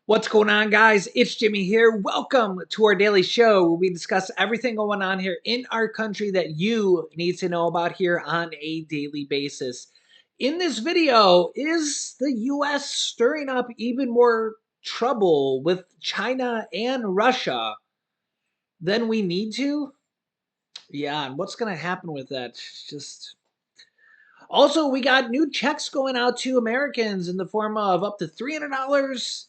What's going on, guys? It's Jimmy here. Welcome to our daily show where we discuss everything going on here in our country that you need to know about here on a daily basis. In this video, is the U.S. stirring up even more trouble with China and Russia than we need to? Yeah, and what's going to happen with that? Just also, we got new checks going out to Americans in the form of up to $300,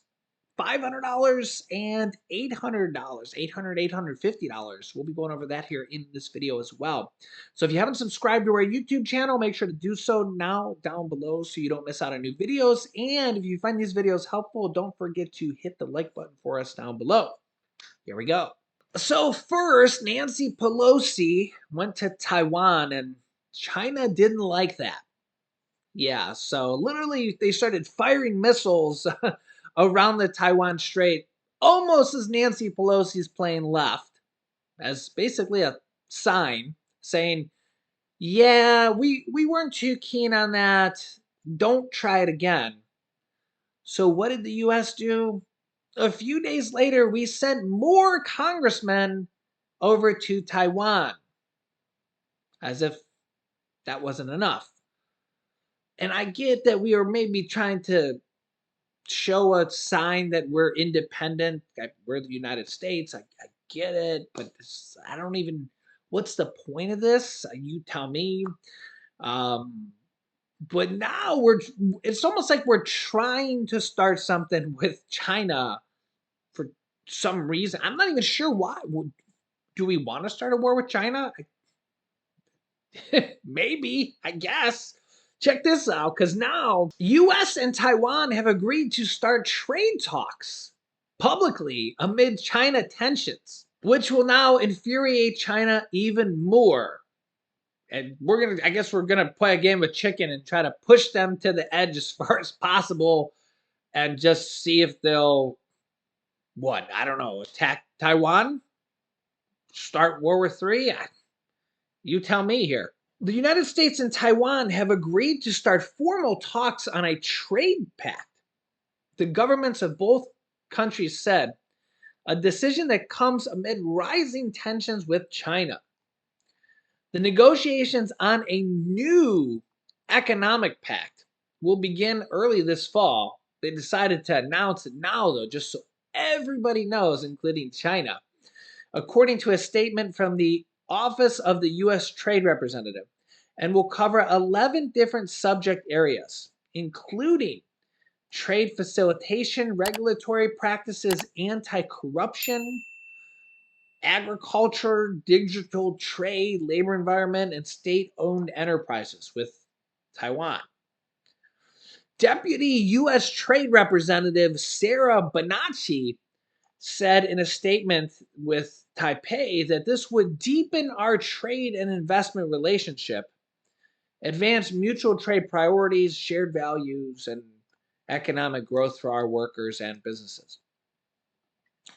$500 and $800, $850. We'll be going over that here in this video as well. So if you haven't subscribed to our YouTube channel, make sure to do so now down below so you don't miss out on new videos. And if you find these videos helpful, don't forget to hit the like button for us down below. Here we go. So first, Nancy Pelosi went to Taiwan and China didn't like that. Yeah, so literally they started firing missiles around the Taiwan Strait almost as Nancy Pelosi's plane left, as basically a sign saying, yeah, we weren't too keen on that. Don't try it again. So what did the US do? A few days later, we sent more congressmen over to Taiwan, as if that wasn't enough. And I get that we are maybe trying to show a sign that we're independent. We're the United States. I get it, but I don't even. What's the point of this? You tell me. Um, but now It's almost like we're trying to start something with China for some reason. I'm not even sure why. Do we want to start a war with China? Maybe, I guess. Check this out, because now US and Taiwan have agreed to start trade talks publicly amid China tensions, which will now infuriate China even more. And I guess we're gonna play a game of chicken and try to push them to the edge as far as possible and just see if they'll, what, I don't know, attack Taiwan? Start World War III? You tell me here. The United States and Taiwan have agreed to start formal talks on a trade pact. The governments of both countries said, a decision that comes amid rising tensions with China. The negotiations on a new economic pact will begin early this fall. They decided to announce it now, though, just so everybody knows, including China. According to a statement from the Office of the U.S. Trade Representative, and will cover 11 different subject areas, including trade facilitation, regulatory practices, anti-corruption, agriculture, digital trade, labor environment, and state-owned enterprises with Taiwan. Deputy U.S. Trade Representative Sarah Bonacci said in a statement with Taipei that this would deepen our trade and investment relationship, advance mutual trade priorities, shared values, and economic growth for our workers and businesses.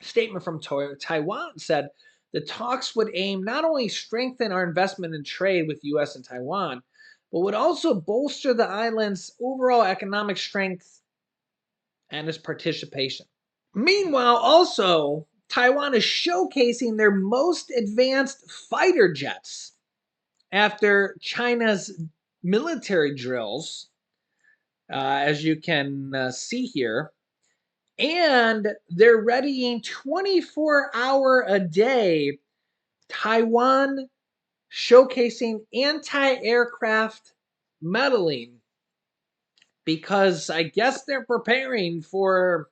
A statement from Taiwan said the talks would aim not only strengthen our investment and trade with US and Taiwan, but would also bolster the island's overall economic strength and its participation. Meanwhile, also, Taiwan is showcasing their most advanced fighter jets after China's military drills, as you can see here. And they're readying 24-hour-a-day Taiwan showcasing anti-aircraft meddling because I guess they're preparing for,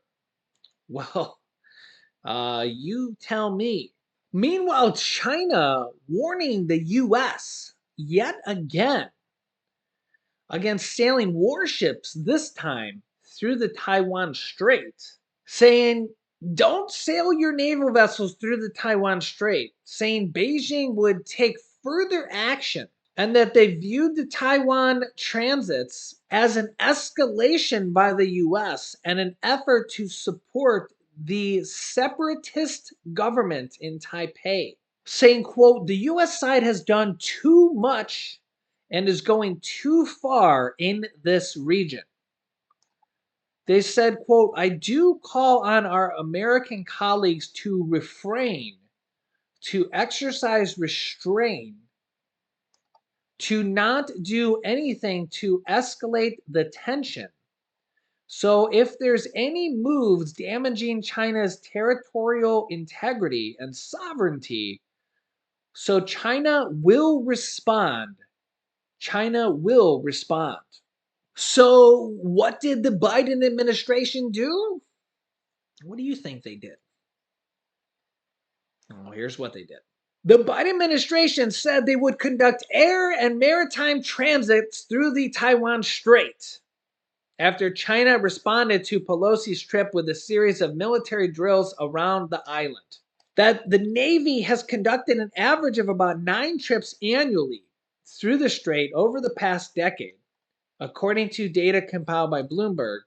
well, you tell me. Meanwhile, China warning the U.S. yet again against sailing warships, this time through the Taiwan Strait, saying, don't sail your naval vessels through the Taiwan Strait, saying Beijing would take further action and that they viewed the Taiwan transits as an escalation by the U.S. and an effort to support the separatist government in Taipei, saying, quote, the U.S. side has done too much and is going too far in this region. They said, quote, "I do call on our American colleagues to refrain, to exercise restraint, to not do anything to escalate the tension. So if there's any moves damaging China's territorial integrity and sovereignty, so China will respond. China will respond." So what did the Biden administration do? What do you think they did? Oh, here's what they did. The Biden administration said they would conduct air and maritime transits through the Taiwan Strait after China responded to Pelosi's trip with a series of military drills around the island. That the Navy has conducted an average of about 9 trips annually through the strait over the past decade, according to data compiled by Bloomberg.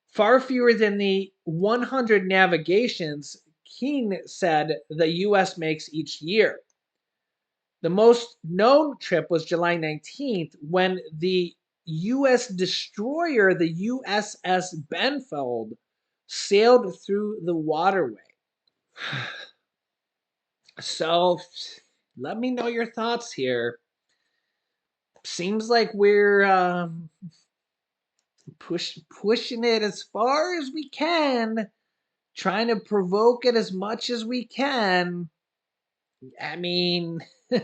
Far fewer than the 100 navigations Keene said the U.S. makes each year. The most known trip was July 19th when the U.S. destroyer, the USS Benfold, sailed through the waterway. So let me know your thoughts here. Seems like we're pushing it as far as we can, trying to provoke it as much as we can. I mean, if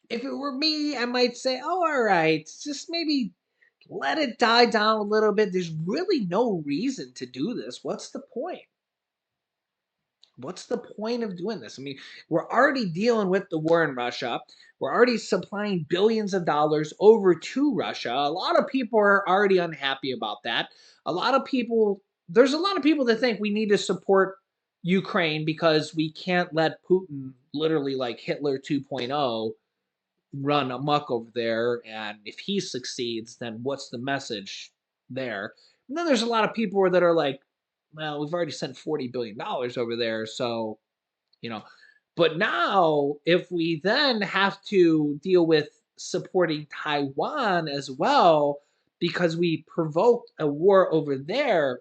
it were me, I might say, oh, all right, just maybe let it die down a little bit. There's really no reason to do this. What's the point? What's the point of doing this? I mean, we're already dealing with the war in Russia. We're already supplying billions of dollars over to Russia. A lot of people are already unhappy about that. There's a lot of people that think we need to support Ukraine because we can't let Putin, literally like Hitler 2.0, run amok over there. And if he succeeds, then what's the message there? And then there's a lot of people that are like, well, we've already sent $40 billion over there. So, you know, but now if we then have to deal with supporting Taiwan as well, because we provoked a war over there,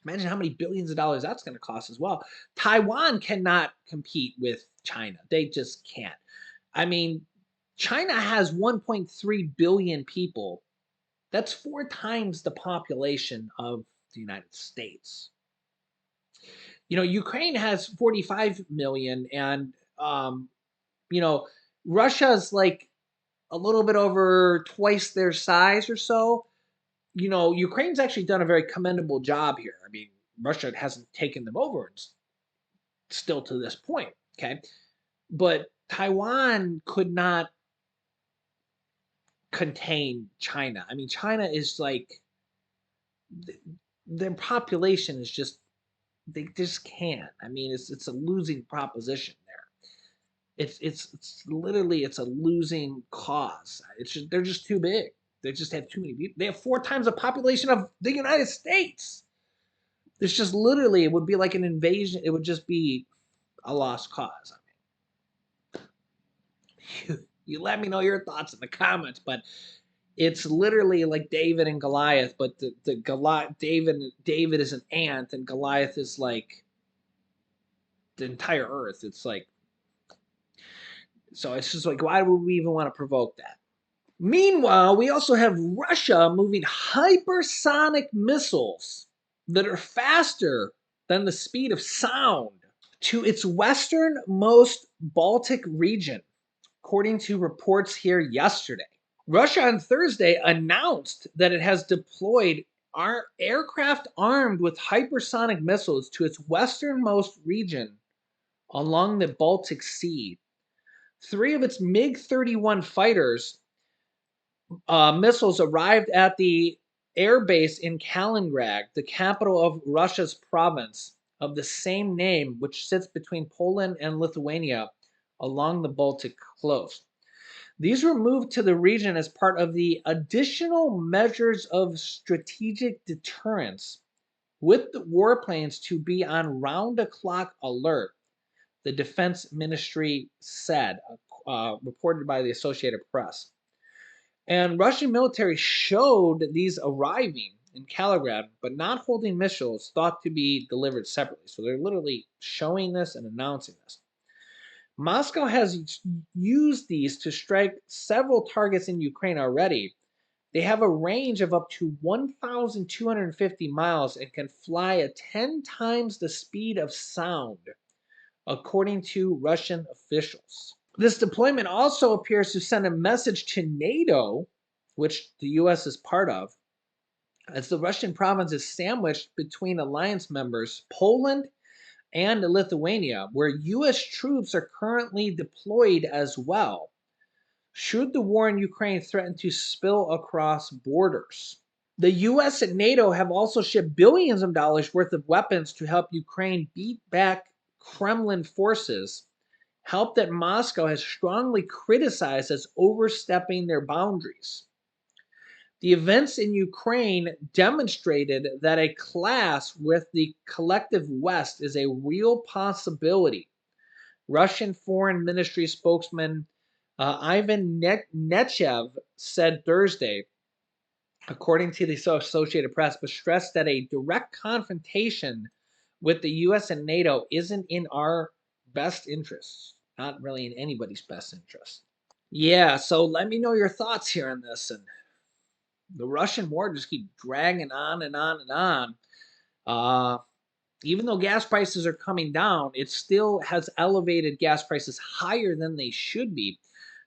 imagine how many billions of dollars that's going to cost as well. Taiwan cannot compete with China. They just can't. I mean, China has 1.3 billion people. That's 4 times the population of the United States. You know, Ukraine has 45 million, and you know, Russia's like a little bit over twice their size or so. You know, Ukraine's actually done a very commendable job here. I mean, Russia hasn't taken them over still to this point, okay? But Taiwan could not contain China. I mean, China is like their population is just they just can't. I mean, it's a losing proposition there. It's literally it's a losing cause. They're just too big. They just have too many people. They have 4 times the population of the United States. It's just literally it would be like an invasion. It would just be a lost cause. I mean, you let me know your thoughts in the comments, but it's literally like David and Goliath, but the Goliath David is an ant and Goliath is like the entire earth. It's like so it's just like why would we even want to provoke that? Meanwhile, we also have Russia moving hypersonic missiles that are faster than the speed of sound to its westernmost Baltic region, according to reports here yesterday. Russia on Thursday announced that it has deployed aircraft armed with hypersonic missiles to its westernmost region along the Baltic Sea. 3 of its MiG-31 fighters missiles arrived at the air base in Kaliningrad, the capital of Russia's province of the same name, which sits between Poland and Lithuania along the Baltic coast. These were moved to the region as part of the additional measures of strategic deterrence, with the warplanes to be on round-the-clock alert, the defense ministry said, reported by the Associated Press. And Russian military showed these arriving in Kaliningrad, but not holding missiles thought to be delivered separately. So they're literally showing this and announcing this. Moscow has used these to strike several targets in Ukraine already. They have a range of up to 1,250 miles and can fly at 10 times the speed of sound, according to Russian officials. This deployment also appears to send a message to NATO, which the US is part of, as the Russian province is sandwiched between alliance members Poland and Lithuania, where US troops are currently deployed as well, should the war in Ukraine threaten to spill across borders. The US and NATO have also shipped billions of dollars worth of weapons to help Ukraine beat back Kremlin forces, help that Moscow has strongly criticized as overstepping their boundaries. The events in Ukraine demonstrated that a clash with the collective West is a real possibility. Russian Foreign Ministry spokesman Ivan Nechev said Thursday, according to the Associated Press, but stressed that a direct confrontation with the US and NATO isn't in our best interests, not really in anybody's best interest. Yeah, so let me know your thoughts here on this. And the Russian war just keep dragging on and on and on. Uh, Even though gas prices are coming down, it still has elevated gas prices higher than they should be.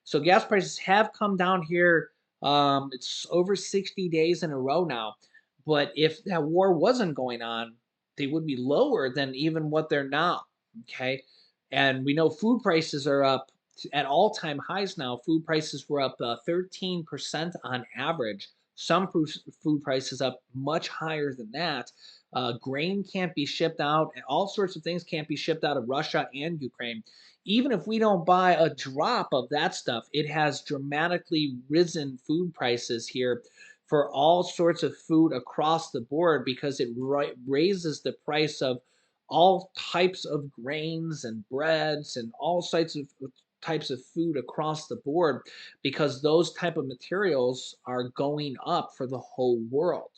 So gas prices have come down here. It's over 60 days in a row now. But if that war wasn't going on, they would be lower than even what they're now. Okay. And we know food prices are up at all-time highs now. Food prices were up 13% on average. Some food prices up much higher than that. Grain can't be shipped out, and all sorts of things can't be shipped out of Russia and Ukraine. Even if we don't buy a drop of that stuff, it has dramatically risen food prices here for all sorts of food across the board because it raises the price of all types of grains and breads and all types of food across the board because those type of materials are going up for the whole world.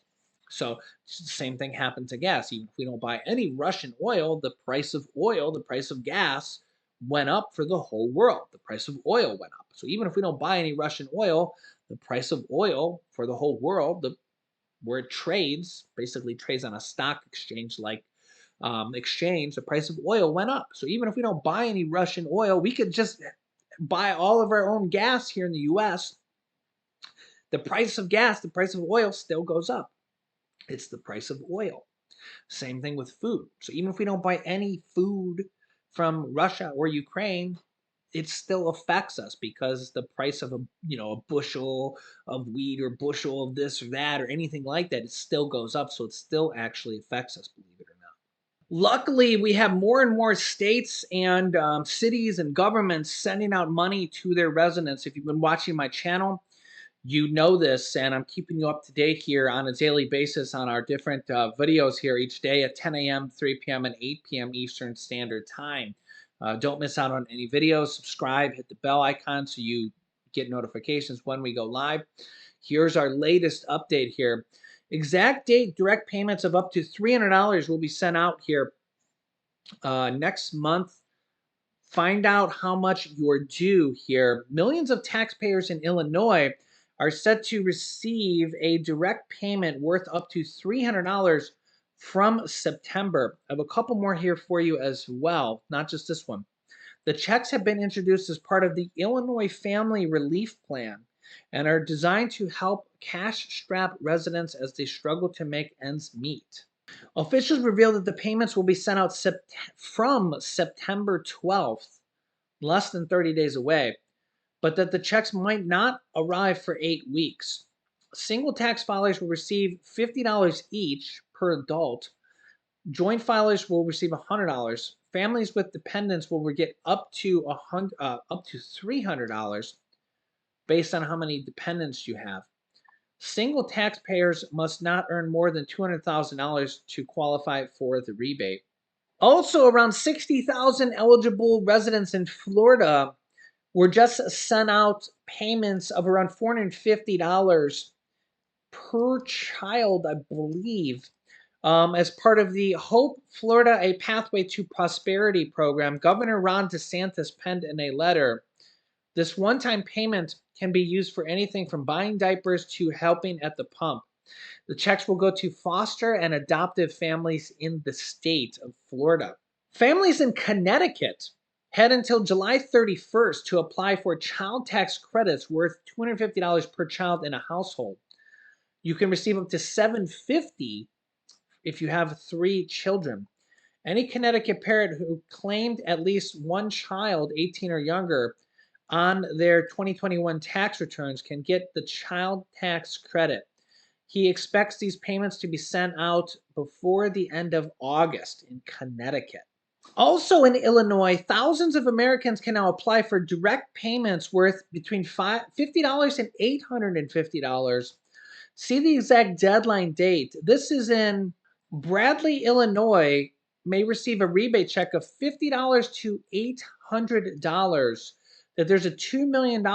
So the same thing happens to gas. Even if we don't buy any Russian oil, the price of gas went up for the whole world. The price of oil went up. So even if we don't buy any Russian oil, the price of oil for the whole world, where it trades, basically trades on a stock exchange like exchange, the price of oil went up. So even if we don't buy any Russian oil, we could just buy all of our own gas here in the US. The price of gas, the price of oil still goes up. It's the price of oil. Same thing with food. So even if we don't buy any food from Russia or Ukraine, it still affects us because the price of a bushel of wheat or bushel of this or that or anything like that, it still goes up. So it still actually affects us, believe it or not. Luckily, we have more and more states and cities and governments sending out money to their residents. If you've been watching my channel, you know this, and I'm keeping you up to date here on a daily basis on our different videos here each day at 10 a.m., 3 p.m., and 8 p.m. Eastern Standard Time. Don't miss out on any videos. Subscribe, hit the bell icon so you get notifications when we go live. Here's our latest update here. Exact date direct payments of up to $300 will be sent out here next month. Find out how much you're due here. Millions of taxpayers in Illinois are set to receive a direct payment worth up to $300 from September. I have a couple more here for you as well, not just this one. The checks have been introduced as part of the Illinois Family Relief Plan and are designed to help cash-strapped residents as they struggle to make ends meet. Officials revealed that the payments will be sent out from September 12th, less than 30 days away, but that the checks might not arrive for 8 weeks. Single tax filers will receive $50 each per adult. Joint filers will receive $100. Families with dependents will get up to $300 based on how many dependents you have. Single taxpayers must not earn more than $200,000 to qualify for the rebate. Also, around 60,000 eligible residents in Florida were just sent out payments of around $450 per child, I believe, as part of the Hope Florida A Pathway to Prosperity program. Governor Ron Desantis penned in a letter, this one-time payment can be used for anything from buying diapers to helping at the pump. The checks will go to foster and adoptive families in the state of Florida. Families in Connecticut had until July 31st to apply for child tax credits worth $250 per child in a household. You can receive up to $750 if you have 3 children. Any Connecticut parent who claimed at least one child, 18 or younger, on their 2021 tax returns can get the child tax credit. He expects these payments to be sent out before the end of August in Connecticut. Also in Illinois, thousands of Americans can now apply for direct payments worth between $50 and $850. See the exact deadline date. This is in Bradley, Illinois, may receive a rebate check of $50 to $800. That there's a $2 million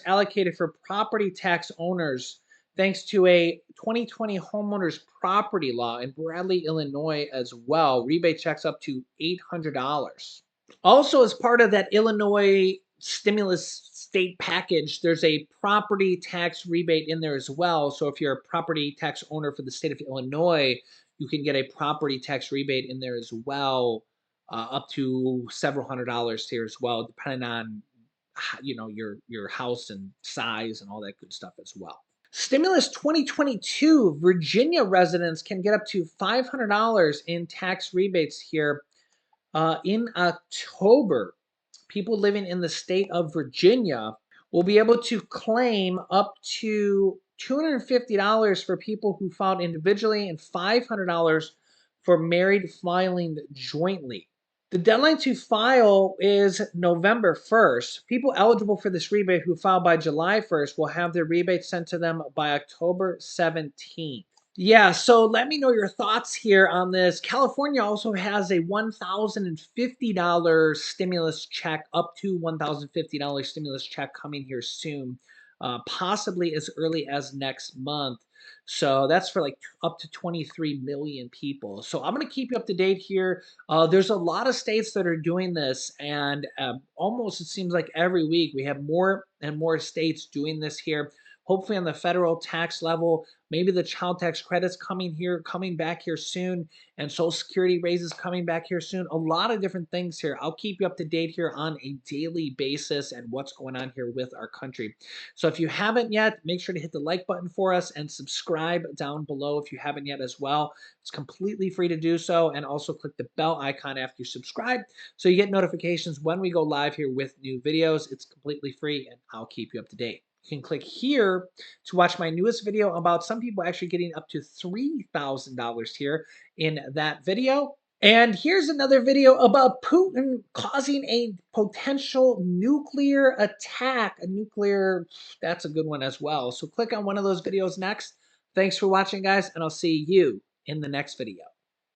allocated for property tax owners thanks to a 2020 homeowners property law in Bradley, Illinois as well. Rebate checks up to $800. Also, as part of that Illinois stimulus state package, there's a property tax rebate in there as well. So if you're a property tax owner for the state of Illinois, you can get a property tax rebate in there as well, up to several $100s here as well, depending on your house and size and all that good stuff as well. Stimulus 2022, Virginia residents can get up to $500 in tax rebates here in October. People living in the state of Virginia will be able to claim up to $250 for people who filed individually and $500 for married filing jointly. The deadline to file is November 1st. People eligible for this rebate who file by July 1st will have their rebate sent to them by October 17th. Yeah, so let me know your thoughts here on this. California also has a $1,050 stimulus check, up to $1,050 stimulus check coming here soon, possibly as early as next month. So that's for like up to 23 million people. So I'm going to keep you up to date here. There's a lot of states that are doing this, and almost it seems like every week we have more and more states doing this here. Hopefully on the federal tax level, maybe the child tax credits coming back here soon, and Social Security raises coming back here soon. A lot of different things here. I'll keep you up to date here on a daily basis and what's going on here with our country. So if you haven't yet, make sure to hit the like button for us and subscribe down below if you haven't yet as well. It's completely free to do so, and also click the bell icon after you subscribe so you get notifications when we go live here with new videos. It's completely free, and I'll keep you up to date. You can click here to watch my newest video about some people actually getting up to $3,000 here in that video. And here's another video about Putin causing a potential nuclear attack. That's a good one as well. So click on one of those videos next. Thanks for watching, guys, and I'll see you in the next video.